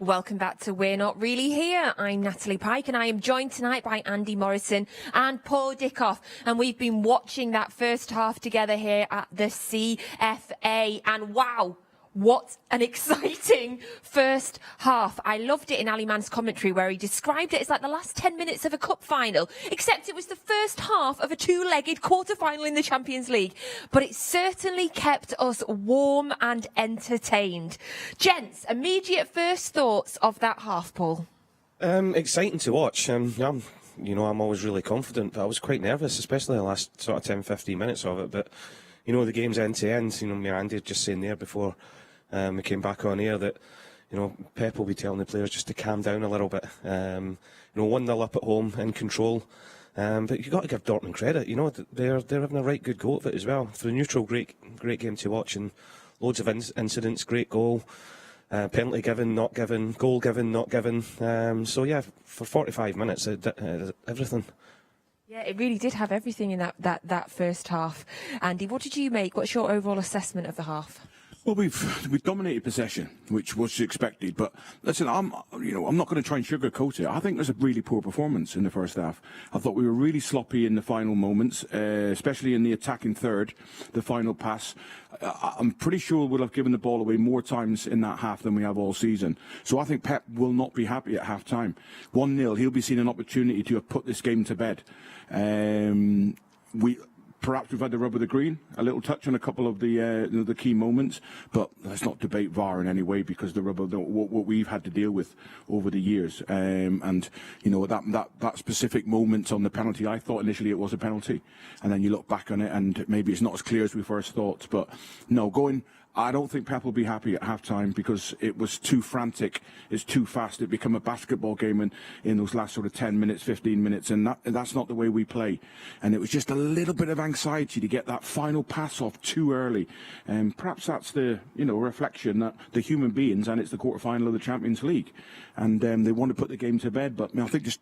Welcome back to We're Not Really Here. I'm Natalie Pike and I am joined tonight by Andy Morrison and Paul Dickov. And we've been watching that first half together here at the CFA. And wow, what an exciting first half. I loved it in Ali Man's commentary where he described it as like the last 10 minutes of a cup final, except it was the first half of a two-legged quarter-final in the Champions League. But it certainly kept us warm and entertained. Gents, immediate first thoughts of that half, Paul? Exciting to watch. I'm always really confident, but I was quite nervous, especially the last sort of 10-15 minutes of it. But, the game's end-to-end. Me and Andy just saying there before we came back on air that, Pep will be telling the players just to calm down a little bit. 1-0 up at home, in control. But you've got to give Dortmund credit. They're having a right good go of it as well. For the neutral, great game to watch, and loads of incidents, great goal. Penalty given, not given, goal given, not given. For 45 minutes, everything. Yeah, it really did have everything in that first half. Andy, what did you make? What's your overall assessment of the half? Well, we've dominated possession, which was expected. But listen, I'm not going to try and sugarcoat it. I think it was a really poor performance in the first half. I thought we were really sloppy in the final moments, especially in the attacking third, the final pass. I'm pretty sure we'll have given the ball away more times in that half than we have all season. So I think Pep will not be happy at half-time. 1-0, he'll be seeing an opportunity to have put this game to bed. Perhaps we've had the rub of the green, a little touch on a couple of the key moments, but let's not debate VAR in any way because the rub of what we've had to deal with over the years. That specific moment on the penalty, I thought initially it was a penalty, and then you look back on it and maybe it's not as clear as we first thought. But no, I don't think Pep will be happy at half-time because it was too frantic, it's too fast. It became a basketball game in those last sort of 10 minutes, 15 minutes, and that's not the way we play. And it was just a little bit of anxiety to get that final pass off too early. And perhaps that's the reflection that the human beings, and it's the quarter-final of the Champions League. And they want to put the game to bed, but I think just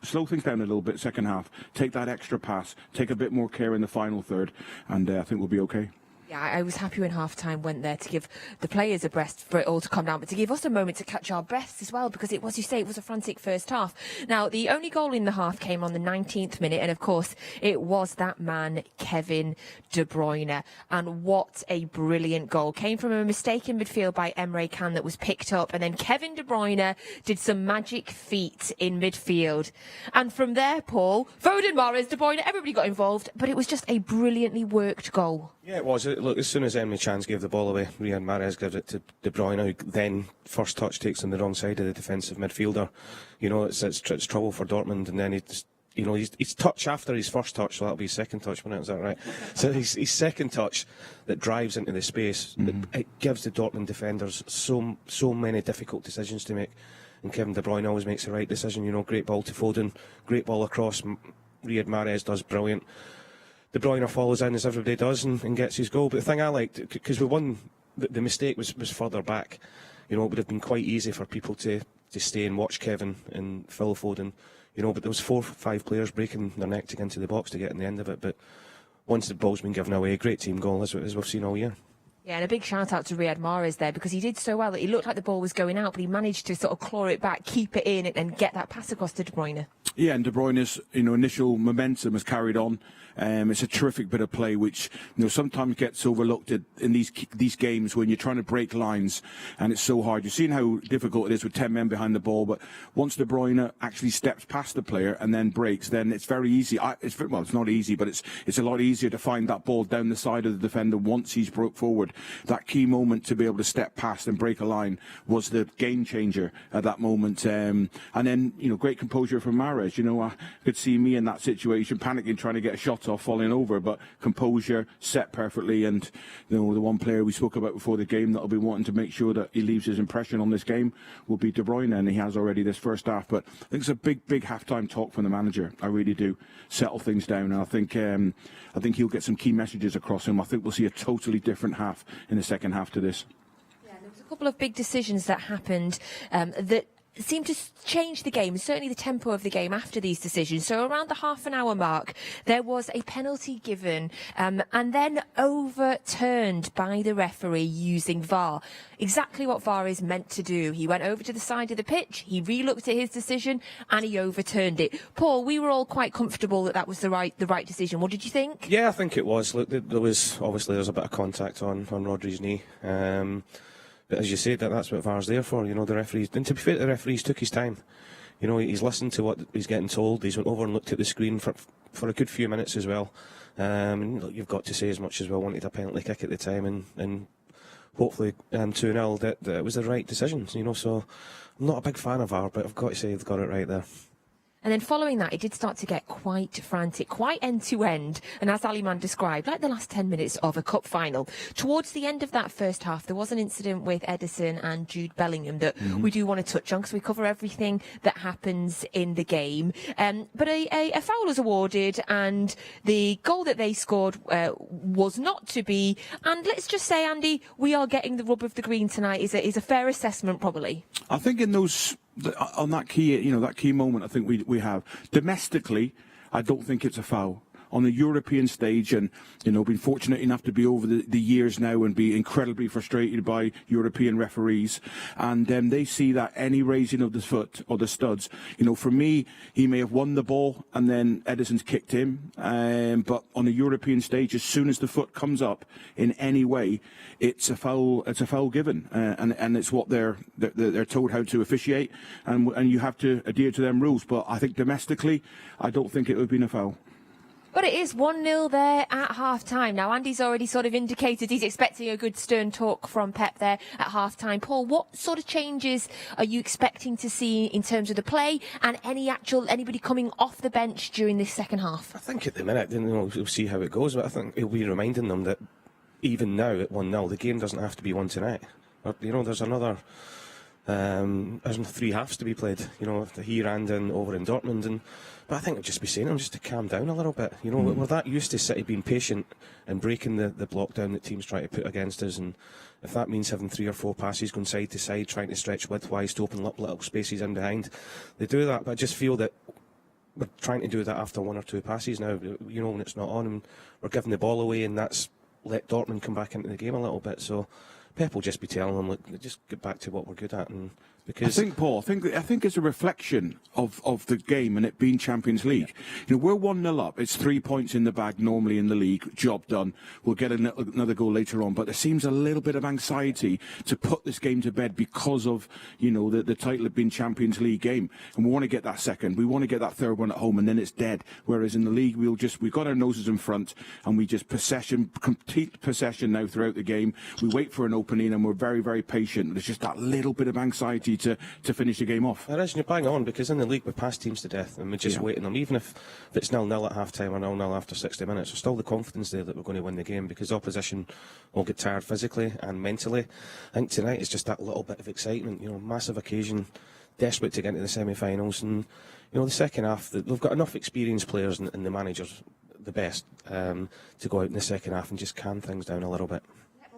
slow things down a little bit second half, take that extra pass, take a bit more care in the final third, and I think we'll be okay. Yeah, I was happy when half-time went there to give the players a breath for it all to calm down, but to give us a moment to catch our breaths as well, because it was, you say, it was a frantic first half. Now, the only goal in the half came on the 19th minute, and of course, it was that man, Kevin De Bruyne. And what a brilliant goal. Came from a mistake in midfield by Emre Can that was picked up, and then Kevin De Bruyne did some magic feat in midfield. And from there, Paul, Foden, Mahrez, De Bruyne, everybody got involved, but it was just a brilliantly worked goal. Yeah, it was. Look, as soon as Emre Can gave the ball away, Riyad Mahrez gives it to De Bruyne, who then first touch takes on the wrong side of the defensive midfielder. It's trouble for Dortmund, and then his touch after his first touch, so that'll be his second touch, wasn't it? Is that right? So his second touch that drives into the space, it gives the Dortmund defenders so many difficult decisions to make, and Kevin De Bruyne always makes the right decision. Great ball to Foden, great ball across. Riyad Mahrez does brilliant. De Bruyne follows in as everybody does and gets his goal. But the thing I liked, because we won, the mistake was further back. It would have been quite easy for people to stay and watch Kevin and Phil Foden. But there was 4 or 5 players breaking their neck to get into the box to get in the end of it. But once the ball's been given away, great team goal as we've seen all year. Yeah, and a big shout out to Riyad Mahrez there, because he did so well that he looked like the ball was going out, but he managed to sort of claw it back, keep it in, and get that pass across to De Bruyne. Yeah, and De Bruyne's initial momentum has carried on. It's a terrific bit of play, which sometimes gets overlooked in these games when you're trying to break lines, and it's so hard. You've seen how difficult it is with 10 men behind the ball, but once De Bruyne actually steps past the player and then breaks, then it's very easy. It's not easy, but it's a lot easier to find that ball down the side of the defender once he's broke forward. That key moment to be able to step past and break a line was the game changer at that moment. And then great composure from Mahrez. I could see me in that situation, panicking, trying to get a shot off, falling over, but composure, set perfectly. And the one player we spoke about before the game that'll be wanting to make sure that he leaves his impression on this game will be De Bruyne, and he has already this first half. But I think it's a big half-time talk from the manager. I really do. Settle things down, and I think he'll get some key messages across him. I think we'll see a totally different half in the second half to this. Yeah, there was a couple of big decisions that happened that seemed to change the game, certainly the tempo of the game after these decisions. So around the half an hour mark, there was a penalty given and then overturned by the referee using VAR. Exactly what VAR is meant to do. He went over to the side of the pitch, he re-looked at his decision and he overturned it. Paul, we were all quite comfortable that was the right decision. What did you think? Yeah, I think it was. Look, there's a bit of contact on Rodri's knee. But as you said, that's what VAR's there for. The referees. And to be fair, the referees took his time. He's listened to what he's getting told. He's went over and looked at the screen for a good few minutes as well. And look, you've got to say as much as well. Wanted a penalty kick at the time, and hopefully 2-0 that it was the right decision. So I'm not a big fan of VAR, but I've got to say they've got it right there. And then following that, it did start to get quite frantic, quite end-to-end. And as Aliman described, like the last 10 minutes of a cup final. Towards the end of that first half, there was an incident with Ederson and Jude Bellingham that we do want to touch on because we cover everything that happens in the game. But a foul was awarded and the goal that they scored was not to be. And let's just say, Andy, we are getting the rub of the green tonight is a fair assessment, probably. I think in those... on that key, that key moment, I think we have. Domestically, I don't think it's a foul. On the European stage, and been fortunate enough to be over the years now and be incredibly frustrated by European referees, and they see that any raising of the foot or the studs, for me, he may have won the ball and then Ederson's kicked him, but on a European stage, as soon as the foot comes up in any way, it's a foul. It's a foul given, and it's what they're told how to officiate, and you have to adhere to them rules. But I think domestically, I don't think it would have been a foul. But it is 1-0 there at half-time. Now, Andy's already sort of indicated he's expecting a good stern talk from Pep there at half-time. Paul, what sort of changes are you expecting to see in terms of the play and anybody coming off the bench during this second half? I think at the minute, we'll see how it goes, but I think he'll be reminding them that even now at 1-0, the game doesn't have to be won tonight. There's another... there's 3 halves to be played, here and over in Dortmund, but I think I'd just be saying to them just to calm down a little bit. We're that used to City being patient and breaking the block down that teams try to put against us, and if that means having 3 or 4 passes going side to side, trying to stretch widthwise to open up little spaces in behind, they do that. But I just feel that we're trying to do that after 1 or 2 passes now, when it's not on, and we're giving the ball away, and that's let Dortmund come back into the game a little bit. So Pep will just be telling them, look, just get back to what we're good at. And because I think, Paul, I think it's a reflection of the game and it being Champions League. We're 1-0 up. It's 3 points in the bag normally in the league. Job done. We'll get another goal later on. But there seems a little bit of anxiety to put this game to bed because of, the title of being Champions League game. And we want to get that second. We want to get that third one at home, and then it's dead. Whereas in the league, we've got our noses in front and we just complete possession now throughout the game. We wait for an opening and we're very, very patient. There's just that little bit of anxiety to finish the game off. There is, and you're bang on, because in the league we pass teams to death and we're just waiting them. Even if it's 0-0 at half-time or 0-0 after 60 minutes, there's still the confidence there that we're going to win the game, because opposition will get tired physically and mentally. I think tonight is just that little bit of excitement, massive occasion, desperate to get into the semi-finals, and the second half, they've got enough experienced players and the managers, the best, to go out in the second half and just calm things down a little bit.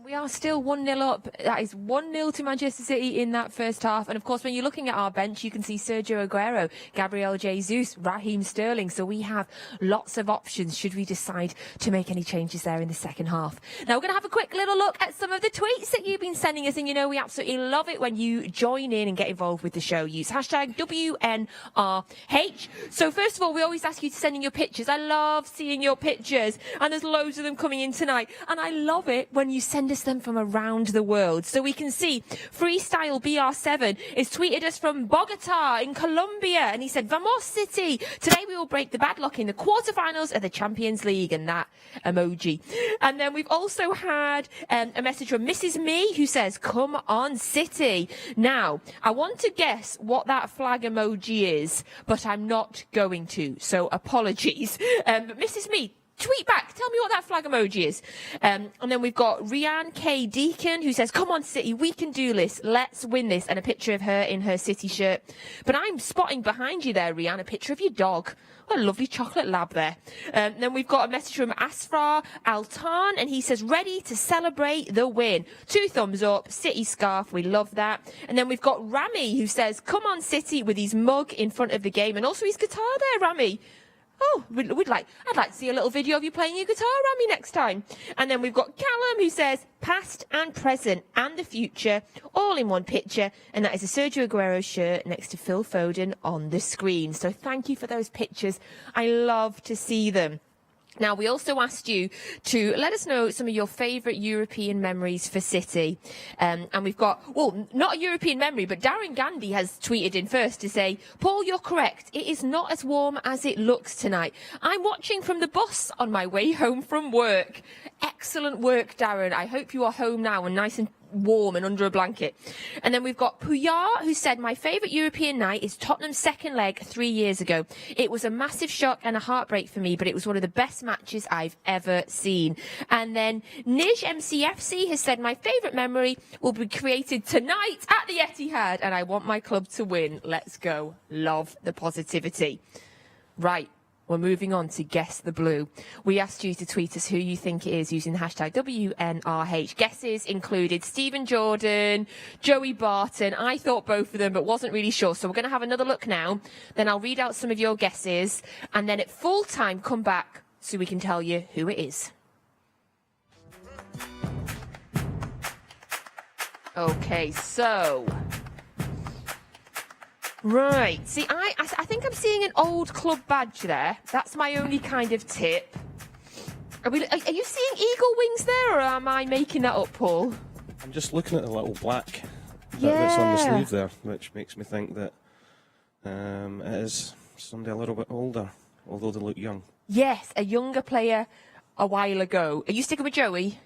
We are still 1-0 up. That is 1-0 to Manchester City in that first half. And of course, when you're looking at our bench, you can see Sergio Aguero, Gabriel Jesus, Raheem Sterling. So we have lots of options should we decide to make any changes there in the second half. Now we're going to have a quick little look at some of the tweets that you've been sending us. And we absolutely love it when you join in and get involved with the show. Use hashtag WNRH. So first of all, we always ask you to send in your pictures. I love seeing your pictures. And there's loads of them coming in tonight. And I love it when you send us them from around the world. So we can see Freestyle BR7 is tweeted us from Bogota in Colombia, and he said, Vamos City, today we will break the bad luck in the quarterfinals of the Champions League, and that emoji. And then we've also had a message from Mrs. Me who says, come on City. Now, I want to guess what that flag emoji is, but I'm not going to, so apologies. But Mrs. Me, tweet back. Tell me what that flag emoji is. And then we've got Ryan K. Deacon, who says, come on, City, we can do this. Let's win this. And a picture of her in her City shirt. But I'm spotting behind you there, Ryan, a picture of your dog. What a lovely chocolate lab there. Then we've got a message from Asfar Altan, and he says, ready to celebrate the win. 2 thumbs up, City scarf, we love that. And then we've got Rami, who says, come on, City, with his mug in front of the game, and also his guitar there, Rami. Oh, I'd like to see a little video of you playing your guitar, Rami, next time. And then we've got Callum, who says, past and present and the future, all in one picture. And that is a Sergio Aguero shirt next to Phil Foden on the screen. So thank you for those pictures. I love to see them. Now, we also asked you to let us know some of your favourite European memories for City. And we've got, well, not a European memory, but Darren Gandy has tweeted in first to say, Paul, you're correct. It is not as warm as it looks tonight. I'm watching from the bus on my way home from work. Excellent work, Darren. I hope you are home now and nice and warm and under a blanket. And then we've got Puyar, who said, my favourite European night is Tottenham's second leg 3 years ago. It was a massive shock and a heartbreak for me, but it was one of the best matches I've ever seen. And then Nij MCFC has said, my favourite memory will be created tonight at the Etihad, and I want my club to win. Let's go. Love the positivity. Right. We're moving on to Guess the Blue. We asked you to tweet us who you think it is using the hashtag WNRH. Guesses included Stephen Jordan, Joey Barton. I thought both of them, but wasn't really sure. So we're going to have another look now. Then I'll read out some of your guesses. And then at full time, come back so we can tell you who it is. Okay, so... Right. See, I think I'm seeing an old club badge there. That's my only kind of tip. Are you seeing eagle wings there, or am I making that up, Paul? I'm just looking at the little black that's on the sleeve there, which makes me think that it is somebody a little bit older, although they look young. Yes, a younger player a while ago. Are you sticking with Joey?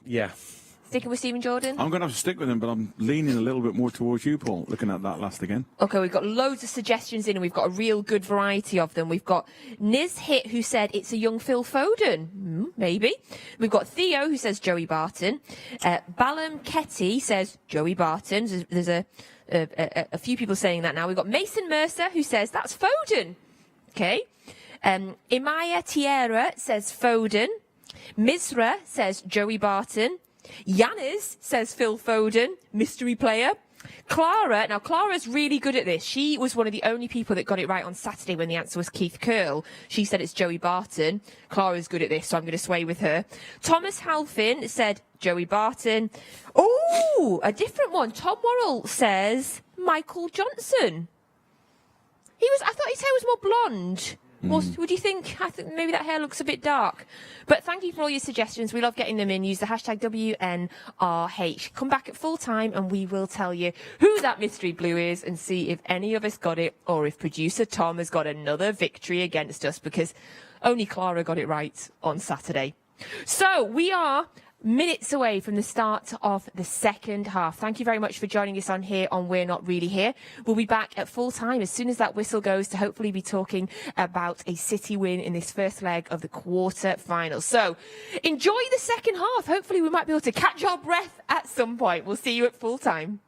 Yeah. Sticking with Stephen Jordan? I'm going to have to stick with him, but I'm leaning a little bit more towards you, Paul, looking at that last again. OK, we've got loads of suggestions in, and we've got a real good variety of them. We've got Niz Hit, who said it's a young Phil Foden. Maybe. We've got Theo, who says Joey Barton. Balam Ketty says Joey Barton. There's a few people saying that now. We've got Mason Mercer, who says that's Foden. OK. Imaya Tierra says Foden. Misra says Joey Barton. Yanis says Phil Foden, mystery player. Clara, now Clara's really good at this. She was one of the only people that got it right on Saturday when the answer was Keith Curl. She said it's Joey Barton. Clara's good at this, so I'm going to sway with her. Thomas Halfin said Joey Barton. Oh, a different one. Tom Worrell says Michael Johnson. I thought his hair was more blonde. Would you think? I think maybe that hair looks a bit dark. But thank you for all your suggestions. We love getting them in. Use the hashtag WNRH. Come back at full time and we will tell you who that mystery blue is and see if any of us got it or if producer Tom has got another victory against us, because only Clara got it right on Saturday. So we are minutes away from the start of the second half. Thank you very much for joining us on here on We're Not Really Here. We'll be back at full time as soon as that whistle goes to hopefully be talking about a City win in this first leg of the quarter final. So enjoy the second half. Hopefully we might be able to catch our breath at some point. We'll see you at full time.